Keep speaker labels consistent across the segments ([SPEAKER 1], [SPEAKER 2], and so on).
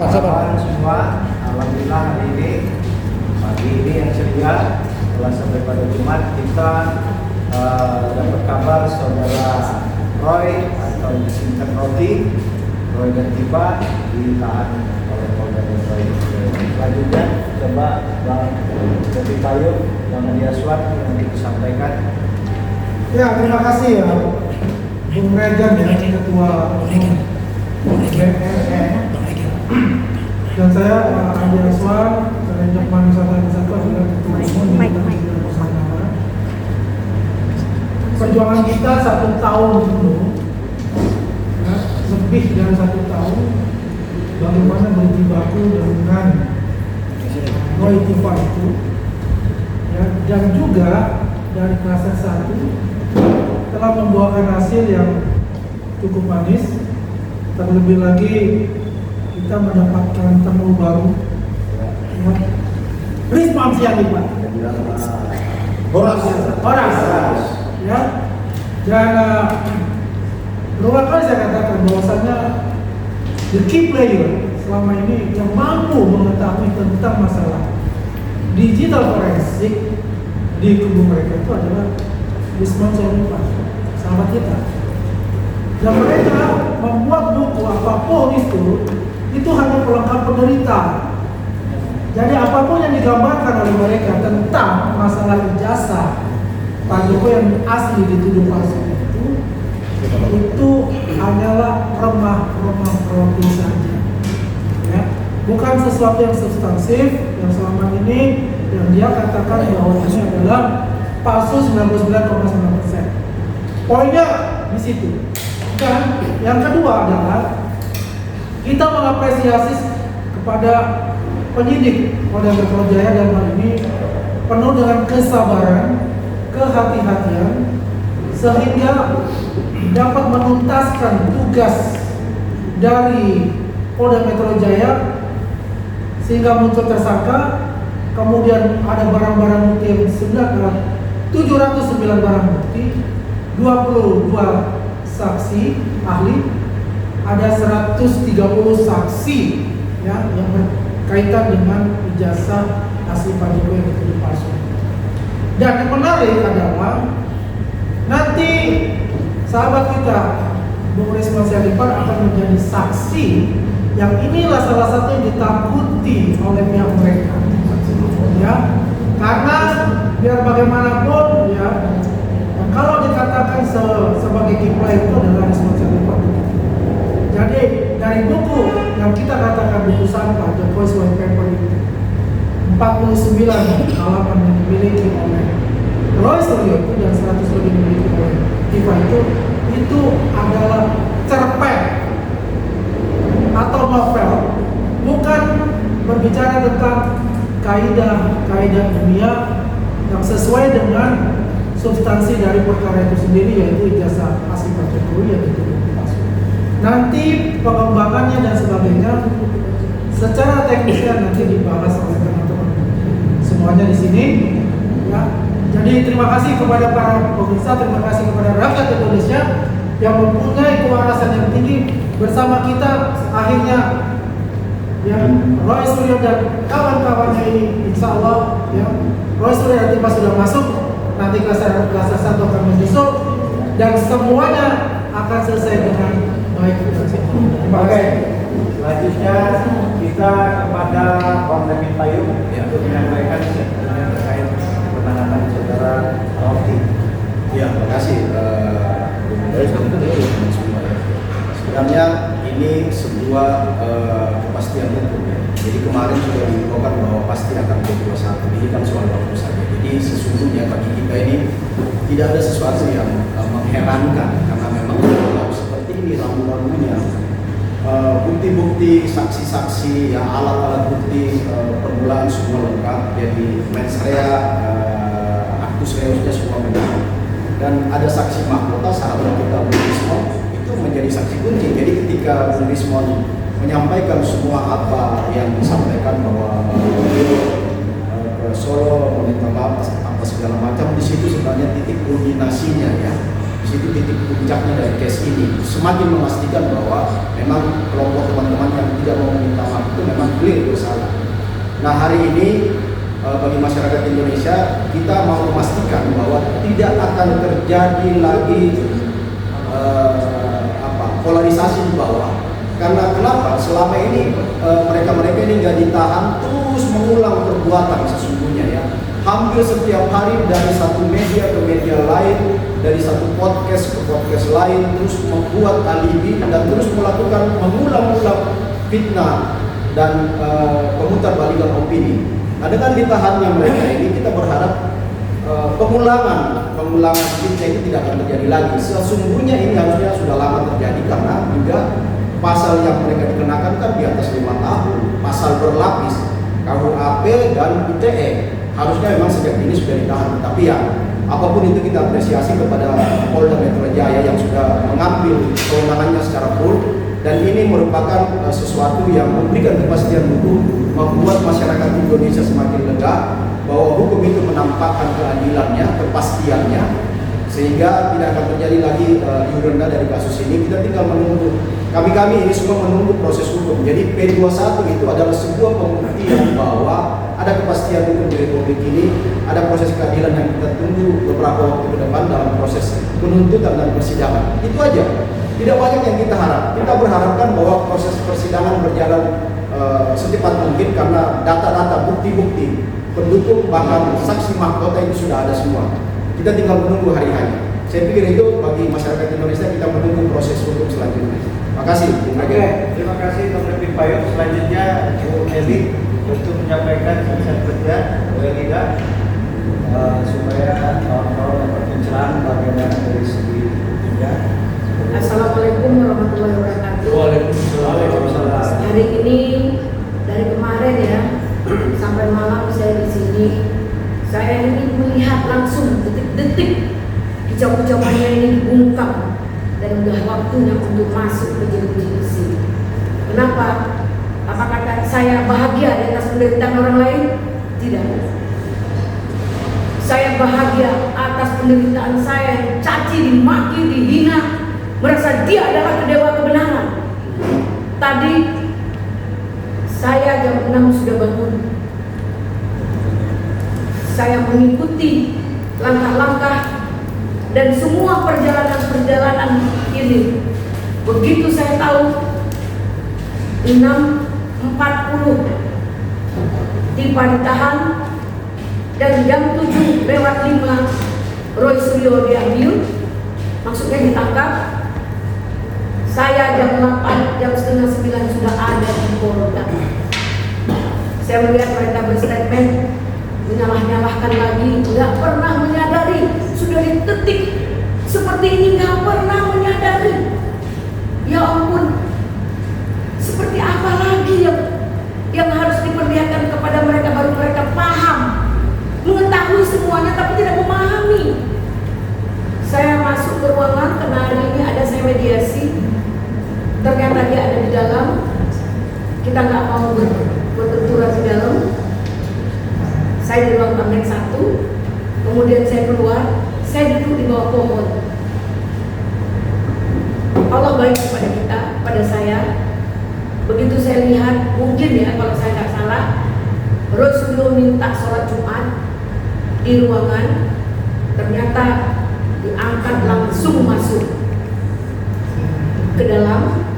[SPEAKER 1] kawan semua, alhamdulillah hari ini pagi ini yang ceria setelah sampai pada Jumat kita dapat kabar saudara Roy atau disingkat Roti Roy dan tiba ditahan oleh Polda Metro. Selanjutnya coba Bang Bobi Payung, Bang Adi Aswad yang disampaikan.
[SPEAKER 2] Ya, terima kasih ya Bung Regan ya, Ketua BNN. Dan saya Adi Aswad, Kementerian Pariwisata dan Wisata sudah Ketua Umum. Perjuangan kita 1 tahun dulu, ya, lebih dari 1 tahun, bagaimana berjibaku dengan Roy Tifa itu, ya, dan juga dari klaster 1 telah membuahkan hasil yang cukup manis. Terlebih lagi kita mendapatkan temu baru, ya, Risman Sianipar, Horas, ya, dan berulang kali saya katakan bahwasannya the key player selama ini yang mampu mengetahui tentang masalah digital forensik di kubu mereka itu adalah Risman Sianipar, sahabat kita. Dan mereka membuat buku apapun itu hanya pelengkap penderita. Jadi apapun yang digambarkan oleh mereka tentang masalah ijazah Pak Jokowi yang asli dituduh palsu itu hanyalah remah-remah roti saja, ya. Bukan sesuatu yang substansif yang selama ini yang dia katakan bahwa ini adalah palsu 99,9%. Poinnya di situ. Dan yang kedua adalah kita mengapresiasi kepada penyidik Polda Metro Jaya dan hal ini penuh dengan kesabaran, kehati-hatian, sehingga dapat menuntaskan tugas dari Polda Metro Jaya sehingga muncul tersangka. Kemudian ada barang-barang bukti yang 709 barang bukti, 22 saksi ahli, ada 130 saksi, ya, yang berkaitan dengan ijazah asli Pak Jokowi yang dituduh palsu. Dan yang menarik adalah nanti sahabat kita Bung Risman Sianipar akan menjadi saksi yang inilah salah satu yang ditakuti oleh pihak mereka, ya, karena biar bagaimanapun, ya, kalau dikatakan sebagai kiprah itu adalah Risman Sianipar. Jadi dari buku yang kita katakan buku sampah Jokowi White Paper itu 49 halaman yang dimiliki oleh Roy Suryo itu dan 100 lebih dimiliki oleh Tifa itu adalah cerpen atau novel, bukan berbicara tentang kaidah dunia yang sesuai dengan substansi dari perkara itu sendiri, yaitu ijazah asli Pak Jokowi yang dituduh palsu. Nanti pengembangannya dan sebagainya secara teknisnya nanti dibahas oleh teman-teman semuanya di sini, ya. Jadi terima kasih kepada para pemirsa, terima kasih kepada rakyat Indonesia yang mempunyai kewarasan yang tinggi bersama kita. Akhirnya, ya, Roy Suryo dan kawan-kawannya ini, insya Allah, ya, Roy Suryo dan Tifa sudah masuk. Nanti klaster 1 akan menyusul dan semuanya akan selesai dengan baik. Terima kasih.
[SPEAKER 1] Selanjutnya kita kepada Bang Bobi Payung untuk menyampaikan yang terkait penanganan saudara Roti.
[SPEAKER 3] Ya, terima kasih. Sebenarnya ini sebuah kepastian hukum, ya. Jadi kemarin sudah diinfokan bahwa pasti akan P21. Ini kan soal waktu saja. Jadi sesungguhnya bagi kita ini tidak ada sesuatu yang mengherankan karena memang kalau seperti ini rambu-rambunya, bukti-bukti, saksi-saksi, ya, alat-alat bukti permulaan semua lengkap. Jadi mens rea, actus reusnya semua benar. Dan ada saksi mahkota sahabat kita Bung Rismon itu menjadi saksi kunci. Jadi ketika Bung Rismon menyampaikan semua apa yang disampaikan bahwa ke Solo meminta maaf apa segala macam, di situ sebenarnya titik kulminasinya, ya. Di situ titik puncaknya dari case ini. Semakin memastikan bahwa memang kelompok teman-teman yang tidak mau meminta maaf itu Nah hari ini bagi masyarakat Indonesia kita mau memastikan bahwa tidak akan terjadi lagi polarisasi di bawah. Karena kenapa? Selama ini mereka-mereka ini nggak ditahan terus mengulang perbuatan sesungguhnya ya. Hampir setiap hari dari satu media ke media lain, dari satu podcast ke podcast lain, terus membuat alibi dan terus melakukan mengulang-ulang fitnah dan pemutarbalikan opini. Nah dengan ditahannya mereka ini kita berharap pengulangan fitnah itu tidak akan terjadi lagi. Sesungguhnya ini harusnya sudah lama terjadi karena juga pasal yang mereka dikenakan kan di atas 5 tahun, pasal berlapis, KUHP dan ITE. Harusnya memang sejak ini sudah ditahan, tapi ya apapun itu kita apresiasi kepada Polda Metro Jaya yang sudah mengambil kewenangannya secara full, dan ini merupakan sesuatu yang memberikan kepastian hukum, membuat masyarakat Indonesia semakin lega bahwa hukum itu menampakkan keadilannya, kepastiannya, sehingga tidak akan terjadi lagi iuran dari kasus ini. Kita tinggal menunggu, kami ini semua menunggu proses hukum. Jadi P21 itu adalah sebuah pembuktian bahwa ada kepastian hukum di Republik ini, ada proses keadilan yang kita tunggu beberapa waktu ke depan dalam proses penuntutan dan persidangan. Itu aja, tidak banyak yang kita harap. Kita berharapkan bahwa proses persidangan berjalan secepat mungkin karena data-data, bukti-bukti, pendukung bahkan saksi mahkota itu sudah ada semua. Kita tinggal menunggu hari-hari. Saya pikir itu bagi masyarakat Indonesia, kita menunggu proses hukum selanjutnya. Terima kasih.
[SPEAKER 1] Oke, terima kasih Dr. Pipayung. Selanjutnya Bu Eli untuk menyampaikan pesan kerja oleh Liga supaya kawan-kawan dapat pencerahan bagaimana dari segi kerja.
[SPEAKER 4] Assalamualaikum warahmatullahi wabarakatuh.
[SPEAKER 1] Waalaikumsalam.
[SPEAKER 4] Hari ini dari kemarin ya sampai malam saya di sini, saya ingin melihat langsung detik-detik ucapan-ucapannya ini dibungkam dan udah waktunya untuk masuk ke jeruji besi. Kenapa? Apakah saya bahagia di atas penderitaan orang lain? Tidak. Saya bahagia atas penderitaan saya yang caci, dimaki, dihina, merasa dia adalah kedewa kebenaran. Tadi saya jam 6 sudah bangun. Saya mengikuti langkah-langkah dan semua perjalanan ini. Begitu saya tahu 6.40 Tifa ditahan dan jam 7:05 Roy Suryo diambil, maksudnya ditangkap. Saya jam 8, jam setengah 9 sudah ada di Polda. Saya melihat mereka berstatement, menyalah-nyalahkan lagi, nggak pernah menyadari, sudah ditetik seperti ini nggak pernah menyadari. Ya ampun, seperti apa lagi yang harus diperlihatkan kepada mereka baru mereka paham, mengetahui semuanya tapi tidak memahami. Saya masuk ke ruangan karena hari ini ada saya mediasi. Ternyata dia ada di dalam. Kita nggak mau berbenturan di dalam. Saya di ruang tamu 1, kemudian saya keluar, saya duduk di bawah pohon. Allah baik kepada kita, pada saya. Begitu saya lihat, mungkin ya kalau saya nggak salah, Rasulullah minta sholat Jumat di ruangan, ternyata diangkat langsung masuk ke dalam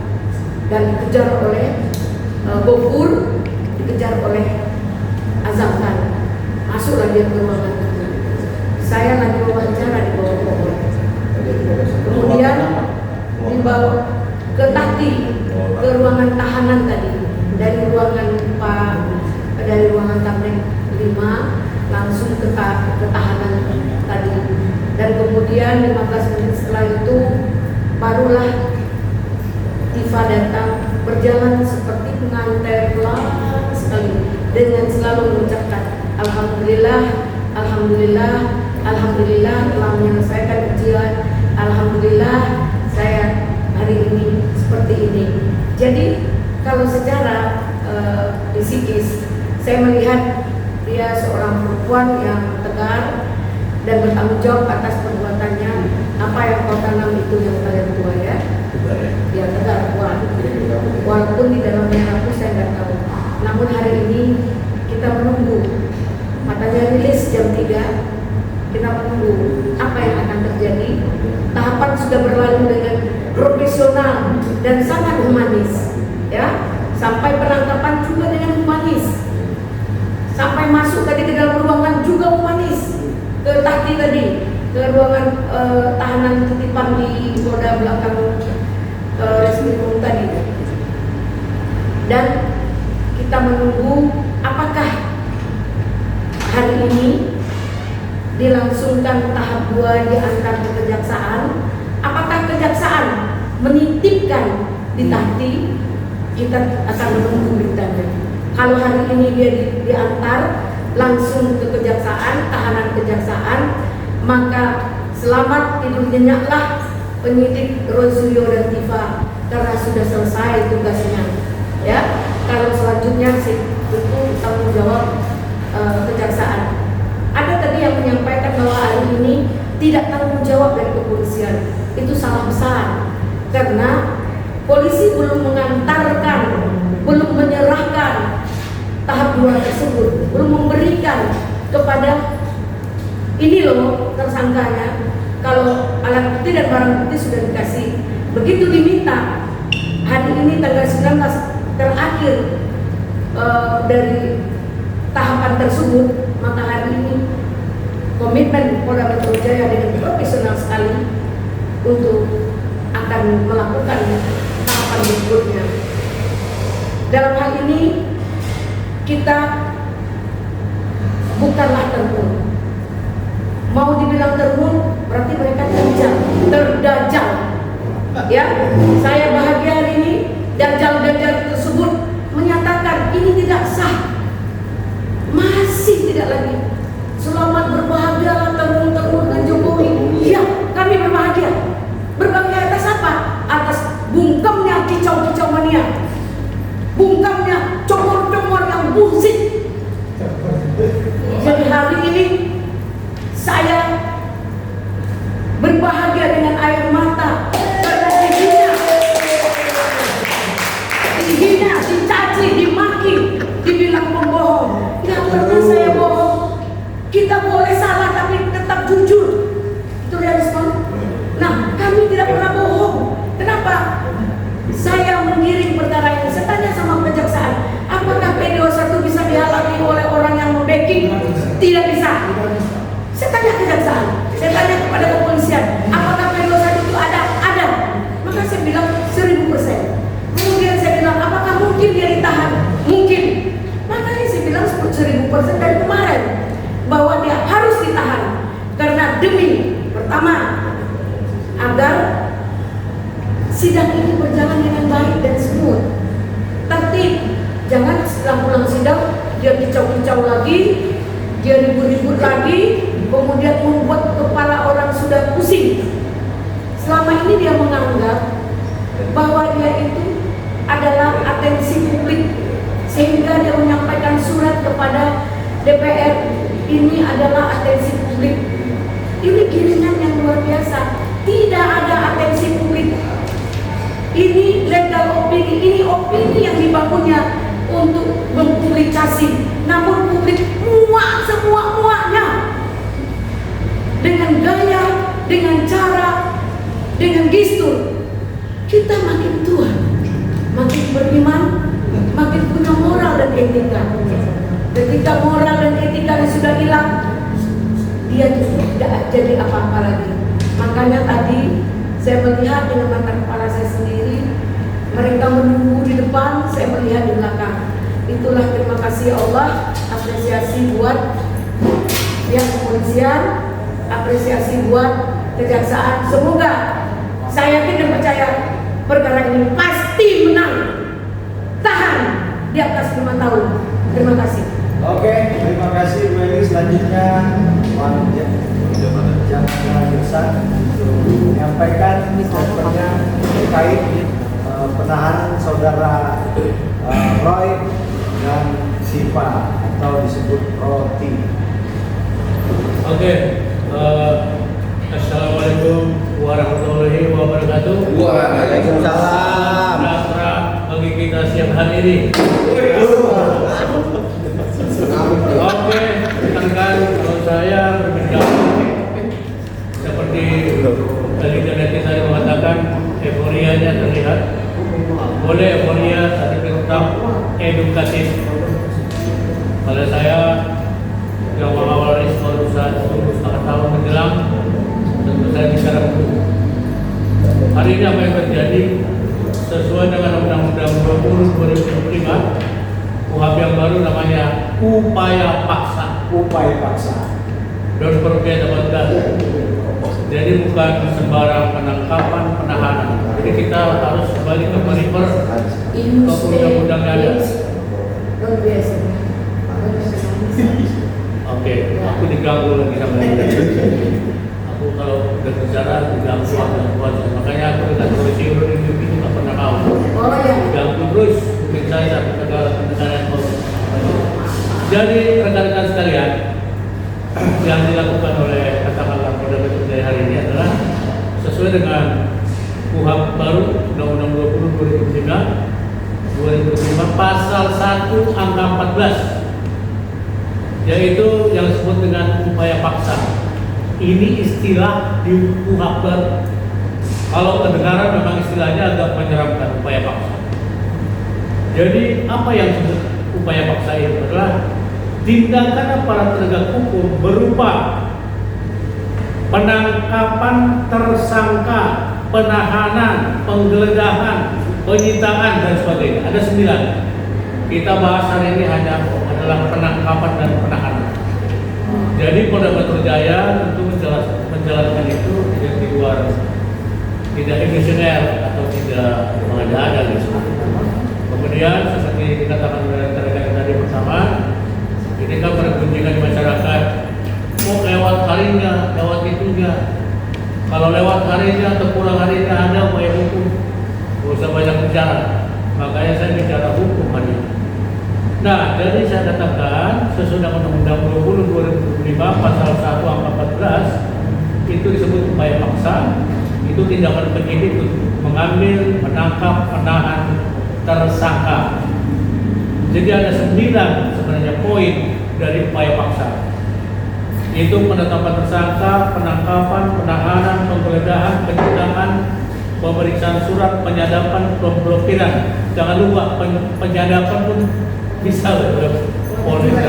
[SPEAKER 4] dan dikejar oleh Gofur, dikejar oleh Azam Khan. Masuklah dia ke ruangan itu. Saya lagi wawancara di bawah pohon. Kemudian dibawa ke Tati, ke ruangan tahanan tadi. Dari ruangan Tamrin 5 langsung ke tahanan tadi. Dan kemudian 15 menit setelah itu barulah Tifa datang, berjalan seperti pengantin pelan sekali dengan selalu mengucapkan Alhamdulillah, Alhamdulillah, Alhamdulillah telah menyelesaikan ujian. Alhamdulillah saya hari ini seperti ini. Jadi kalau secara psikis saya melihat dia seorang perempuan yang tegar dan bertanggung jawab atas perbuatannya. Apa yang kau tanam itu yang kalian tua ya? Ya tegar, kuat. Walaupun di dalamnya aku saya nggak tahu. Namun hari ini kita kita menunggu. Katanya rilis jam 3, kita menunggu apa yang akan terjadi. Tahapan sudah berlalu dengan profesional dan sangat humanis, ya. Sampai penangkapan juga dengan humanis. Sampai masuk tadi ke dalam ruangan juga humanis. Ke Tahti tadi, ke ruangan tahanan titipan di Polda belakang Reskrimum tadi. Dan kita menunggu apakah hari ini dilangsungkan tahap 2 diantar ke kejaksaan. Apakah kejaksaan menitipkan di Tahti? Kita akan menunggu beritanya. Kalau hari ini dia diantar langsung ke kejaksaan, tahanan kejaksaan, maka selamat tidur nyenyaklah penyidik Roy Suryo dan Tifa karena sudah selesai tugasnya. Ya, kalau selanjutnya tentu tanggung jawab kejaksaan. Ada tadi yang menyampaikan bahwa hari ini tidak tanggung jawab dari kepolisian. Itu salah besar karena polisi belum mengantarkan, belum menyerahkan tahap 2 tersebut, belum memberikan kepada ini loh tersangkanya. Kalau alat bukti dan barang bukti sudah dikasih, begitu diminta hari ini tanggal 19 terakhir dari tahapan tersebut, maka hari ini komitmen Polda Metro Jaya dengan profesional sekali untuk akan melakukan tahapan berikutnya. Dalam hal ini kita bukanlah termun. Mau dibilang termun berarti mereka terdajal. Ya, saya bahagia hari ini dajal-dajal tersebut menyatakan ini tidak sah. Masih tidak lagi. Selamat berbahagialah termun-termun dengan Jokowi. Ya, kami berbahagia. Berbahagia atas apa? Atas bungkamnya kicau-kicau mania, bungkamnya comor-comor yang bullshit. Jadi hari ini saya berbahagia dengan air mata karena dihina, dicaci, dimaki, dibilang pembohong. Tidak pernah saya bohong. Kita boleh salah tapi tetap jujur. Itu realisme. Nah, kami tidak pernah bohong. Kenapa? Saya menggiring perkara ini. Saya tanya sama kejaksaan, apakah P21 bisa dihalangi oleh orang yang membacking? Tidak bisa. Saya tanya kejaksaan, saya tanya kepada kepolisian, apakah P21 itu ada? Ada. Maka saya bilang 1000%. Kemudian saya bilang, apakah mungkin dia ditahan? Mungkin. Makanya saya bilang 1000% dari kemarin bahwa dia harus ditahan karena demi pertama agar sidang ini berjalan dengan baik dan smooth, tertib. Jangan setelah pulang sidang dia kicau-kicau lagi, dia ribut-ribut lagi, kemudian membuat kepala orang sudah pusing. Selama ini dia menganggap bahwa dia itu adalah atensi publik, sehingga dia menyampaikan surat kepada DPR, ini adalah atensi publik. Ini giringan yang luar biasa. Tidak ada atensi publik. Ini legal opini, ini opini yang dibangunnya untuk mempublikasi. Namun publik muak semua-muanya. Dengan gaya, dengan cara, dengan gestur. Kita makin tua, makin beriman, makin punya moral dan etika. Ketika moral dan etika sudah hilang, dia tidak jadi apa-apa lagi. Makanya tadi saya melihat dengan mata kepala saya sendiri, mereka menunggu di depan, saya melihat di belakang. Itulah terima kasih Allah, apresiasi buat pihak kepolisian, apresiasi buat kejaksaan. Semoga saya yakin dan percaya perkara ini pasti menang. Tahan di atas 5 tahun. Terima kasih.
[SPEAKER 1] Oke, terima kasih Bu Eli. Selanjutnya Jangan Irsan untuk menyampaikan statementnya terkait penahanan saudara Roy dan Siva atau disebut Roti.
[SPEAKER 5] Oke, Assalamualaikum warahmatullahi wabarakatuh.
[SPEAKER 3] Waalaikumsalam.
[SPEAKER 5] Sejahtera bagi kita siang hari ini. boleh euforia tapi tetap edukatif. Pada saya yang awal-awal ini baru setengah tahun menjelang, tentu saya bicara hukum. Hari ini apa yang terjadi sesuai dengan Undang-Undang 20 2025 KUHP yang baru namanya upaya paksa.
[SPEAKER 1] Upaya paksa.
[SPEAKER 5] Dan perlu kita dapatkan. Jadi bukan sembarang penangkapan, penahanan. Jadi kita harus kembali ke perimer ke undang-undang yang ada.
[SPEAKER 4] Luar biasa.
[SPEAKER 5] Oke, aku diganggu lagi sama dia. Aku kalau udah bicara diganggu sama kuasa. Makanya aku dengan polisi hidup itu nggak pernah tahu.
[SPEAKER 4] Oh ya.
[SPEAKER 5] Diganggu terus, mungkin saya sampai negara yang baru. Jadi rekan-rekan sekalian, yang dilakukan oleh katakanlah Polda Metro Jaya hari ini adalah sesuai dengan KUHP baru Undang-Undang 20 2005 pasal 1 angka 14, yaitu yang disebut dengan upaya paksa. Ini istilah di KUHP baru. Kalau kedengaran memang istilahnya agak menyeramkan, upaya paksa. Jadi apa yang disebut upaya paksa itu adalah tindakan aparat penegak hukum berupa penangkapan tersangka, penahanan, penggeledahan, penyitaan dan sebagainya. Ada 9. Kita bahas hari ini adalah penangkapan dan penahanan. Jadi Polda Metro Jaya tentu menjalankan itu tidak di luar, tidak emosional atau tidak mengada-ada gitu. Kemudian seperti dikatakan oleh rekan-rekan tadi bersama, ini kan berkunjungan di masyarakat. Oh lewat harinya, lewat itunya. Kalau lewat harinya atau pulang harinya ada upaya hukum. Gak usah banyak bicara. Makanya saya bicara hukum hari ini. Nah, jadi saya katakan sesuai dengan Undang-Undang 20 2005 pasal 1 angka 14 itu disebut upaya paksa. Itu tindakan penyidik untuk mengambil, menangkap, menahan tersangka. Jadi ada 9 sebenarnya poin dari upaya paksa. Itu penetapan tersangka, penangkapan, penahanan, penggeledahan, penyitaan, pemeriksaan surat, penyadapan, pemblokiran. Jangan lupa penyadapan pun bisa polisi.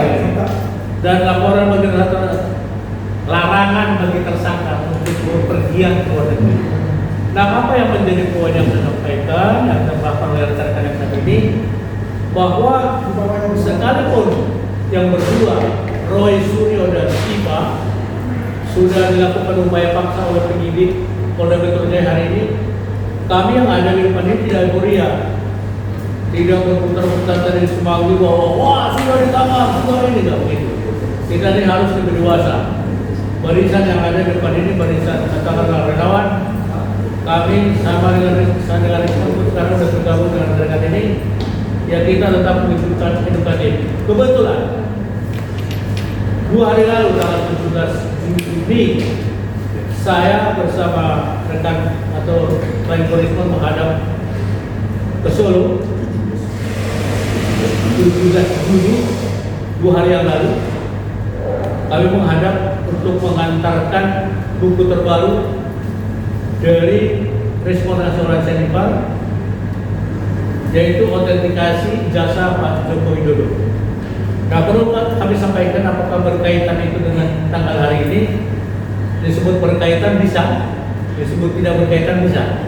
[SPEAKER 5] Dan laporan bagi larangan bagi tersangka untuk berpergian ke luar negeri. Nah, apa yang menjadi poin yang saya sampaikan yang terbahkan oleh rekan-rekan yang saat ini, bahwa sekalipun yang berdua Roy Suryo dan Siva sudah dilakukan upaya paksa oleh penyidik Polda Metro Jaya hari ini, kami yang ada di depan ini tidak euforia, tidak berputar-putar dari semanggi bahwa wah sudah ditangkap, sudah ini tidak begitu. Kita ini harus lebih dewasa. Barisan yang ada di depan ini barisan katakanlah relawan. Kami sama dengan Risma sekarang sudah bergabung dengan rekan ini. Ya kita tetap menunjukkan edukatif. Kebetulan 2 hari lalu tanggal 17 Juni saya bersama rekan atau klien Risma menghadap ke Solo 17 Juni 2 hari yang lalu. Kami menghadap untuk mengantarkan buku terbaru dari Respon Asuransi Sanipar, yaitu autentikasi jasa Pak Joko Widodo. Nah, perlu kami sampaikan apakah berkaitan itu dengan tanggal hari ini? Disebut berkaitan bisa, disebut tidak berkaitan bisa.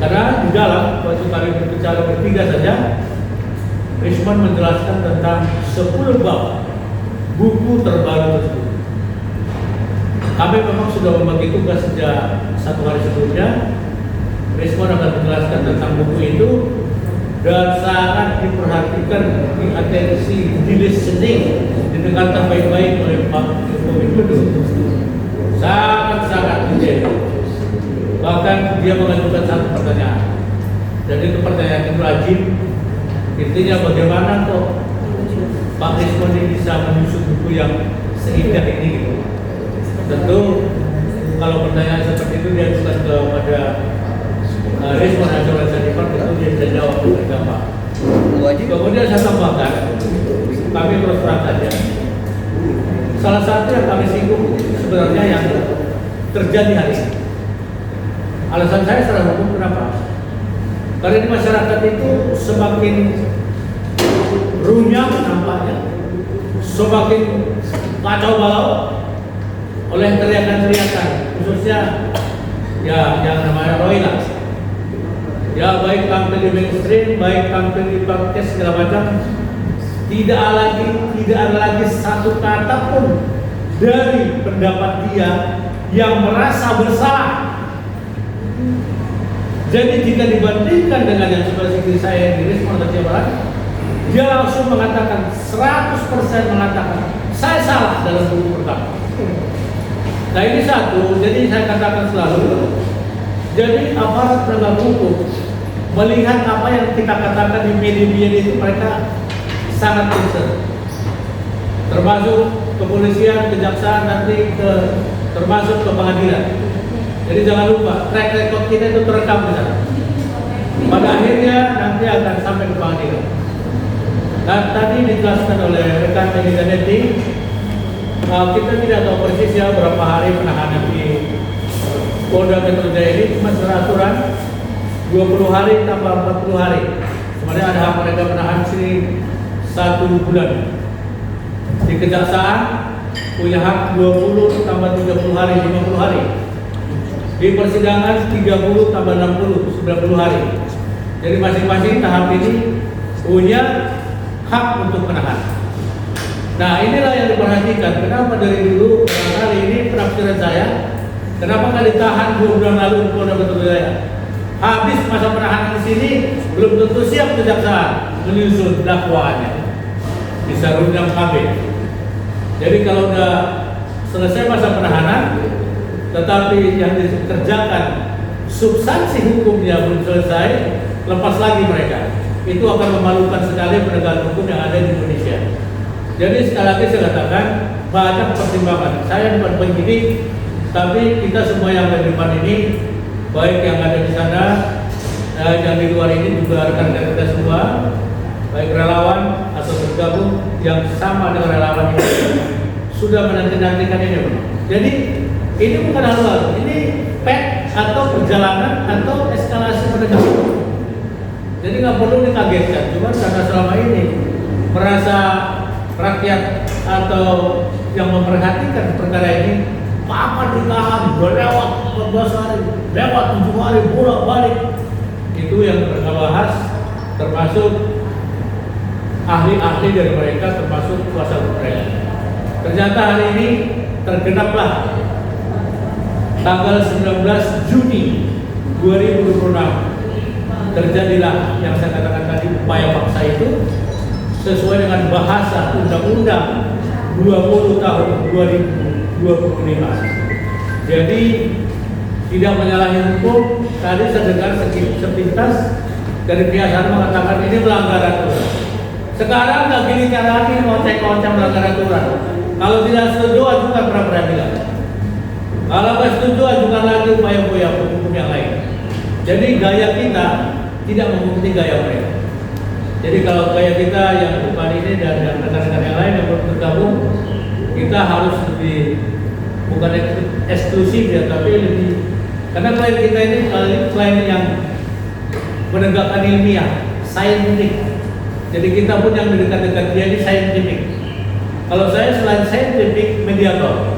[SPEAKER 5] Karena di dalam waktu kami berbicara bertiga saja, Risman menjelaskan tentang 10 bab buku terbaru tersebut. Kami memang sudah membagi tugas sejak 1 hari sebelumnya. Risman akan menjelaskan tentang buku itu dan sangat diperhatikan, diatensi, di listening, didengarkan baik-baik oleh Pak Joko Widodo. Sangat-sangat detail. Bahkan dia mengajukan 1 pertanyaan. Jadi itu pertanyaan yang rajin. Intinya bagaimana kok Pak Risman ini bisa menyusun buku yang seindah ini gitu. Tentu kalau pertanyaan seperti itu dia bukan kepada Risman Asuransi Sanipar, tentu dia bisa jawab dengan gampang. Kemudian saya tambahkan, kami terus terang saja. Salah satu yang kami singgung sebenarnya yang terjadi hari ini. Alasan saya secara hukum kenapa? Karena di masyarakat itu semakin runyam nampaknya, semakin kacau balau oleh teriakan-teriakan, khususnya ya yang namanya Roy lah. Ya baik tampil di mainstream, baik tampil di podcast segala macam, tidak ada lagi satu kata pun dari pendapat dia yang merasa bersalah. Jadi jika dibandingkan dengan yang seperti saya di Rismon dan Jabaran, dia langsung mengatakan 100% mengatakan saya salah dalam buku pertama. Nah ini satu, jadi saya katakan selalu, jadi aparat penegak hukum melihat apa yang kita katakan di media itu mereka sangat concern, termasuk kepolisian, kejaksaan, nanti termasuk ke pengadilan. Jadi jangan lupa track record kita itu terekam di sana. Pada akhirnya nanti akan sampai ke pengadilan. Dan tadi dijelaskan oleh rekan Teddy Ganetti, kita tidak tahu persis ya berapa hari penahanan di Polda Metro Jaya ini, cuma aturan 20 hari tambah 40 hari. Kemudian ada hak mereka menahan sini 1 bulan. Di kejaksaan punya hak 20 tambah 30 hari, 50 hari. Di persidangan 30 tambah 60, 90 hari. Jadi masing-masing tahap ini punya hak untuk menahan. Nah inilah yang diperhatikan. Kenapa dari dulu kali ini penafsiran saya, kenapa nggak ditahan 2 bulan lalu di Polda Metro Jaya? Habis masa penahanan di sini, belum tentu siap kejaksaan menyusun dakwaannya. Bisa rundang KB. Jadi kalau udah selesai masa penahanan, tetapi yang dikerjakan substansi hukumnya belum selesai, lepas lagi mereka. Itu akan memalukan sekali penegakan hukum yang ada di Indonesia. Jadi sekali lagi saya katakan banyak pertimbangan. Saya bukan penyidik, tapi kita semua yang ada di depan ini, baik yang ada di sana, yang di luar ini juga rekan-rekan kita semua, baik relawan atau bergabung yang sama dengan relawan ini sudah menanti-nantikan ini. Jadi ini bukan hal baru, ini pet atau perjalanan atau eskalasi penegakan hukum. Jadi nggak perlu dikagetkan, cuma karena selama ini merasa rakyat atau yang memperhatikan perkara ini, apa ditahan, udah lewat 14 hari, lewat 7 hari, bolak-balik. Itu yang mereka bahas, termasuk ahli-ahli dari mereka, termasuk kuasa hukum mereka. Ternyata hari ini tergenaplah tanggal 19 Juni 2026 terjadilah yang saya katakan tadi, upaya paksa itu sesuai dengan bahasa Undang-Undang 20 tahun 2025. Jadi tidak menyalahi hukum. Tadi saya dengar sepintas dari pihak sana mengatakan ini melanggar aturan. Sekarang nggak gini cara lagi ngoceh-ngoceh melanggar aturan. Kalau tidak setuju ajukan pra peradilan. Kalau nggak setuju ajukan lagi upaya-upaya hukum yang lain. Jadi gaya kita tidak mengikuti gaya mereka. Jadi kalau gaya kita yang depan ini dan rekan-rekan yang lain yang belum bergabung, kita harus lebih bukan eksklusif ya, tapi lebih, karena klien kita ini klien yang menegakkan ilmiah, saintifik. Jadi kita pun yang dekat-dekat dia ini saintifik. Kalau saya selain saintifik, mediator.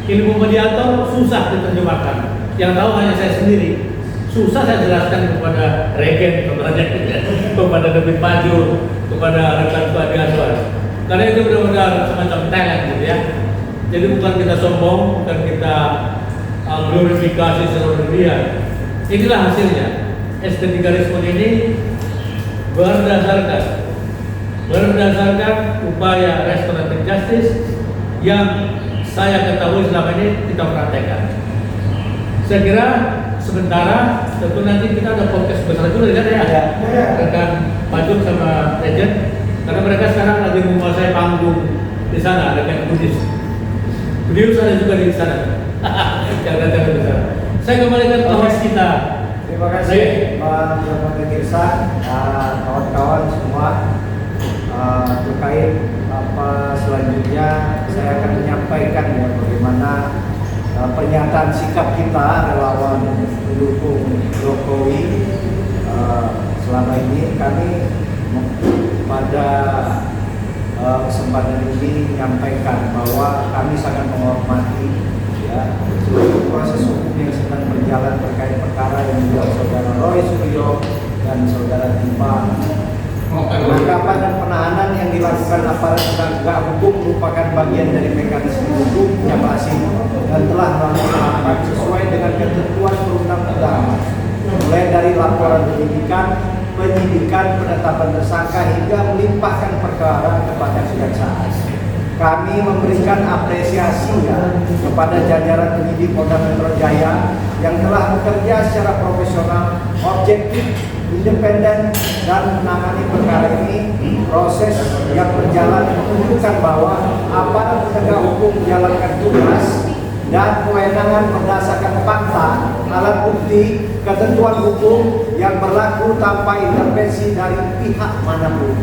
[SPEAKER 5] Ilmu mediator susah diterjemahkan. Yang tahu hanya saya sendiri. Susah saya jelaskan kepada regen, kepada David Maju, kepada rekan Pak Diaswan. Karena itu benar-benar semacam talent gitu ya. Jadi bukan kita sombong, bukan kita glorifikasi seluruh dunia. Inilah hasilnya. SD3 Rismon ini berdasarkan upaya restoratif justice yang saya ketahui selama ini kita praktekkan. Saya kira sementara tentu nanti kita ada podcast besar juga di sana ya. Rekan Pajuk sama Legend, karena mereka sekarang lagi menguasai panggung di sana, ada kayak Budis. Beliau ada juga di sana. Jangan besar. Saya kembalikan ke host kita.
[SPEAKER 1] Terima kasih Pak Joko Tirsa, kawan-kawan semua. Terkait apa selanjutnya saya akan menyampaikan ya bagaimana pernyataan sikap kita relawan pendukung Jokowi selama ini kami pada kesempatan ini menyampaikan bahwa kami sangat menghormati ya seluruh proses hukum yang sedang berjalan terkait perkara yang dibuat saudara Roy Suryo dan saudara Tipa. Penangkapan dan penahanan yang dilakukan aparat penegak hukum merupakan bagian dari mekanisme hukum yang masih dan telah melakukan sesuai dengan ketentuan perundang-undangan, mulai dari laporan penyidikan, penetapan tersangka hingga melimpahkan perkara kepada kejaksaan. Kami memberikan apresiasi ya kepada jajaran penyidik Polda Metro Jaya yang telah bekerja secara profesional, objektif, independen dan menangani perkara ini. Proses yang berjalan menunjukkan bahwa aparat penegak hukum menjalankan tugas dan kewenangan berdasarkan fakta, alat bukti, ketentuan hukum yang berlaku tanpa intervensi dari pihak manapun.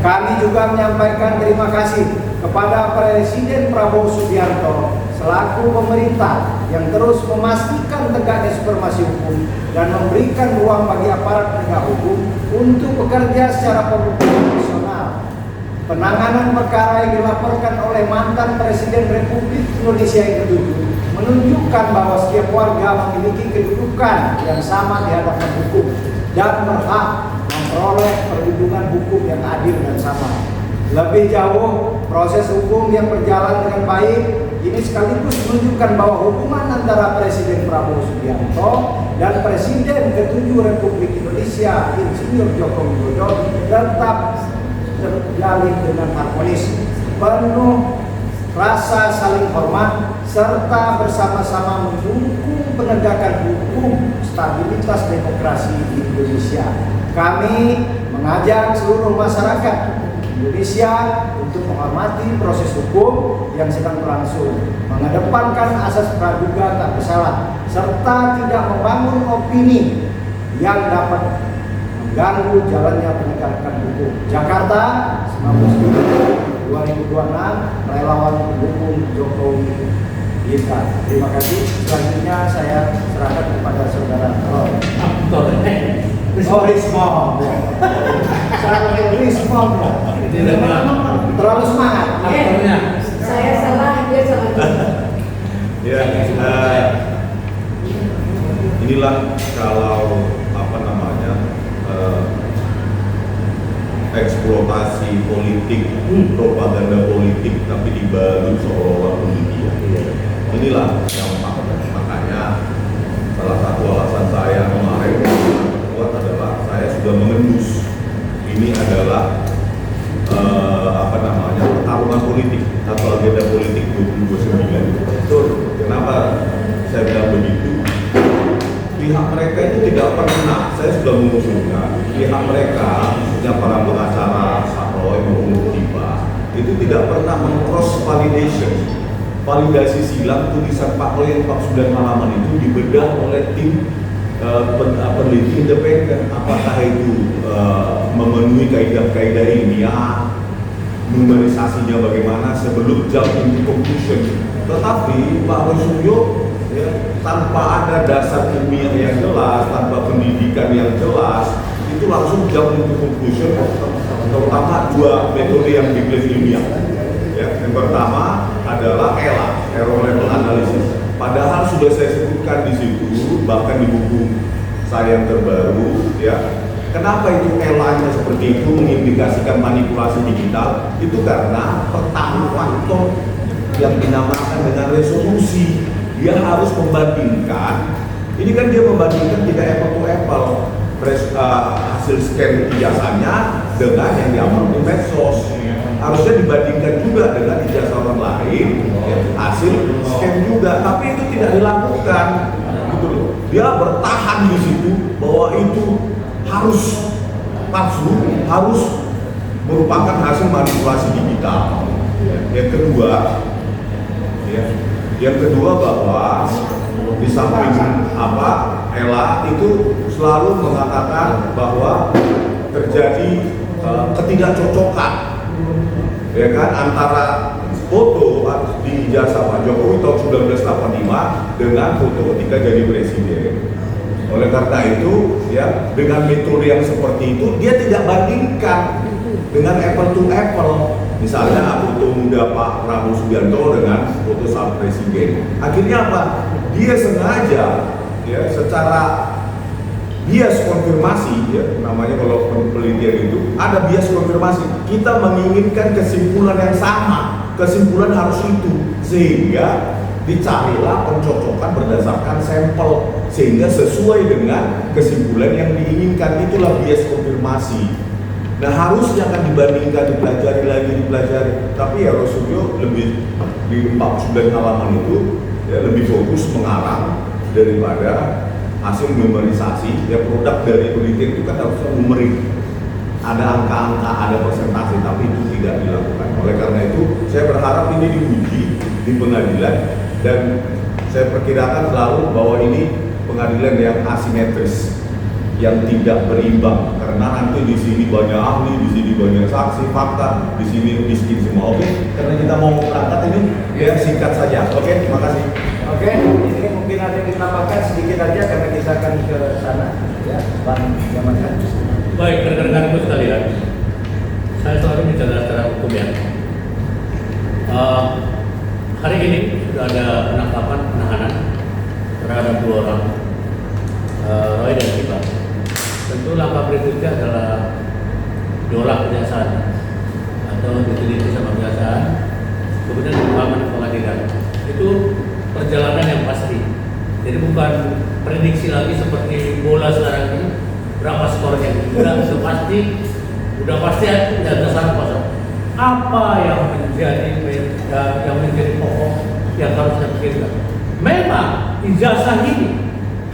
[SPEAKER 1] Kami juga menyampaikan terima kasih kepada Presiden Prabowo Subianto selaku pemerintah yang terus memastikan tegaknya supremasi hukum dan memberikan ruang bagi aparat penegak hukum untuk bekerja secara profesional. Penanganan perkara yang dilaporkan oleh mantan Presiden Republik Indonesia yang ketujuh menunjukkan bahwa setiap warga memiliki kedudukan yang sama di hadapan hukum dan berhak memperoleh perlindungan hukum yang adil dan sama. Lebih jauh, proses hukum yang berjalan dengan baik ini sekaligus menunjukkan bahwa hubungan antara Presiden Prabowo Subianto dan Presiden ketujuh Republik Indonesia Insinyur Joko Widodo tetap terjalin dengan harmonis, penuh rasa saling hormat, serta bersama-sama mendukung penegakan hukum, stabilitas demokrasi di Indonesia. Kami mengajak seluruh masyarakat Indonesia untuk menghormati proses hukum yang sedang berlangsung, mengedepankan asas praduga tak bersalah, serta tidak membangun opini yang dapat mengganggu jalannya penegakan hukum. Jakarta, 19 Juli 2026, relawan pendukung Jokowi JK. Terima kasih. Selanjutnya saya serahkan kepada saudara Roy. Oh, Rismon. Saya Rismon. Terlalu semangat.
[SPEAKER 4] Saya salah, dia salah.
[SPEAKER 6] Ya, inilah kalau apa namanya eksploitasi politik, propaganda politik, tapi dibalut seolah-olah media. Inilah yang makanya salah satu alasan saya kemarin kuat adalah saya sudah mengendus ini adalah apa namanya pertarungan politik atau agenda politik 2029. Betul. Kenapa saya bilang begitu? Pihak mereka itu tidak pernah, saya sudah mengusulkan pihak mereka, khususnya para pengacara Roy maupun Tipa, itu tidak pernah meng-cross validasi silang tulisan Pak Roy yang 49 halaman itu dibedah oleh tim peneliti independen. Apakah itu memenuhi kaidah-kaidah ilmiah, numerisasinya bagaimana sebelum jump into conclusion. Tetapi Pak Roy Suryo ya, tanpa ada dasar ilmiah yang jelas, tanpa pendidikan yang jelas, itu langsung jump into conclusion, terutama dua metode yang diklaim ilmiah. Ya, yang pertama adalah ELA, Error Level Analysis. Padahal sudah saya sebutkan di situ, bahkan di buku saya yang terbaru, ya. Kenapa itu ELA-nya seperti itu mengindikasikan manipulasi digital? Itu karena pertama faktor yang dinamakan dengan resolusi. Dia harus membandingkan, ini kan dia membandingkan tidak apple to apple, hasil scan ijazahnya dengan yang diambil di medsos. Harusnya dibandingkan juga dengan ijazah orang lain, ya, hasil scan juga, tapi itu tidak dilakukan, gitu loh. Dia bertahan di situ bahwa itu harus palsu, harus merupakan hasil manipulasi digital. Yang kedua bahwa di samping ELA itu selalu mengatakan bahwa terjadi ketidakcocokan, ya kan, antara foto di ijazah Pak Jokowi tahun 1985 dengan foto ketika jadi presiden. Oleh karena itu, ya dengan metode yang seperti itu dia tidak bandingkan dengan apple to apple. Misalnya foto muda Pak Prabowo Subianto dengan foto saat presiden. Akhirnya apa? Dia sengaja, ya secara bias konfirmasi, ya namanya kalau penelitian itu ada bias konfirmasi. Kita menginginkan kesimpulan yang sama, kesimpulan harus itu, sehingga dicarilah pencocokan berdasarkan sampel sehingga sesuai dengan kesimpulan yang diinginkan. Itulah bias konfirmasi. Nah harusnya akan dibandingkan, dipelajari lagi, tapi ya Rosulio lebih di 49 halaman itu ya lebih fokus mengarang daripada hasil memorisasi. Ya produk dari penelitian itu kan harusnya numerik, ada angka-angka, ada persentase, tapi itu tidak dilakukan. Oleh karena itu saya berharap ini diuji di pengadilan, dan saya perkirakan selalu bahwa ini pengadilan yang asimetris, yang tidak berimbang, karena nanti di sini banyak ahli, di sini banyak saksi fakta, di sini miskin semua. Oke, karena kita mau berangkat ini ya singkat saja. Oke, terima kasih.
[SPEAKER 1] Oke, ini mungkin ada yang ditambahkan sedikit aja karena kita akan ke sana, ya, Bang Jamankan.
[SPEAKER 5] Baik, rekan-rekanku sekalian, saya selalu bicara secara hukum ya. Hari ini sudah ada penahanan terhadap 2 orang, Roy dan Kibar. Tentu langkah berikutnya adalah diolah kejaksaan atau diteliti sama kejaksaan, kemudian dikembangkan ke pengadilan. Itu perjalanan yang pasti. Jadi bukan prediksi lagi seperti bola sekarang ini berapa skornya. Sudah pasti ada dasar kosong. Apa yang menjadi pokok yang harus kita pikirkan? Memang ijazah ini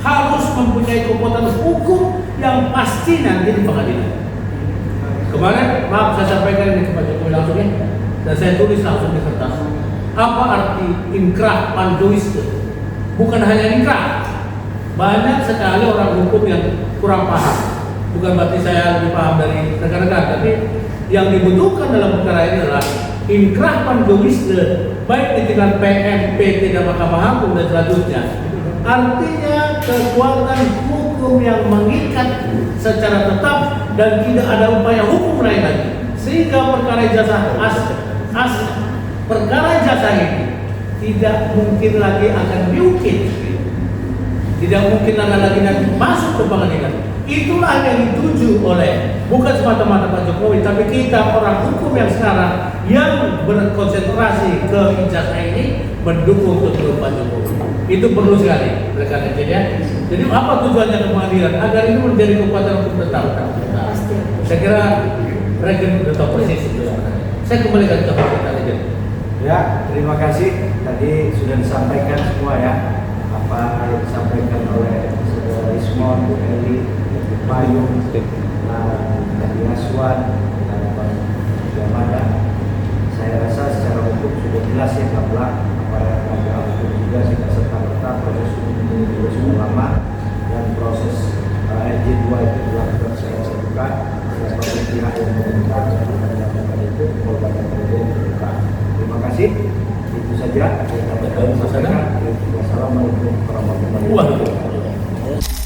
[SPEAKER 5] harus mempunyai kekuatan hukum yang pasti nanti di pengadilan. Kemarin, maaf saya sampaikan ini ke Pak Jokowi langsung ya, dan saya tulis langsung di kertas. Apa arti inkrah panjoiste? Bukan hanya inkrah, banyak sekali orang hukum yang kurang paham. Bukan berarti saya lebih paham dari rekan-rekan, tapi yang dibutuhkan dalam perkara ini adalah inkrah panjoiste, baik di tingkat PM, PT, dan Mahkamah Agung dan selanjutnya. Artinya kekuatan hukum yang mengikat secara tetap dan tidak ada upaya hukum lain lagi, sehingga perkara ijazah perkara ijazah ini tidak mungkin lagi akan diukit, tidak mungkin lagi nanti masuk ke pengadilan. Itulah yang dituju oleh bukan semata-mata Pak Jokowi, tapi kita orang hukum yang sekarang yang berkonsentrasi ke ijazah ini mendukung betul Pak Jokowi. Itu perlu sekali rekan-rekan ya. Jadi apa tujuannya ke pengadilan? Agar ini menjadi kekuatan hukum tetap. Saya kira rekan sudah tahu persis itu sebenarnya. Saya kembalikan ke Pak Jokowi.
[SPEAKER 1] Ya, terima kasih. Tadi sudah disampaikan semua ya, apa yang disampaikan oleh Saudara Ismon, Bu Eli, Bu Payung, Tadi Aswan, dan Pak Jamada. Saya rasa secara hukum sudah jelas ya, bahwa apa yang ada hukum juga tidak serta-merta proses hukum ini juga sudah lama, dan proses RJ2 itu dilakukan secara terbuka. Siapa pihak yang meminta dan itu merupakan terbuka. Terima kasih. Itu saja. Assalamualaikum warahmatullahi wabarakatuh.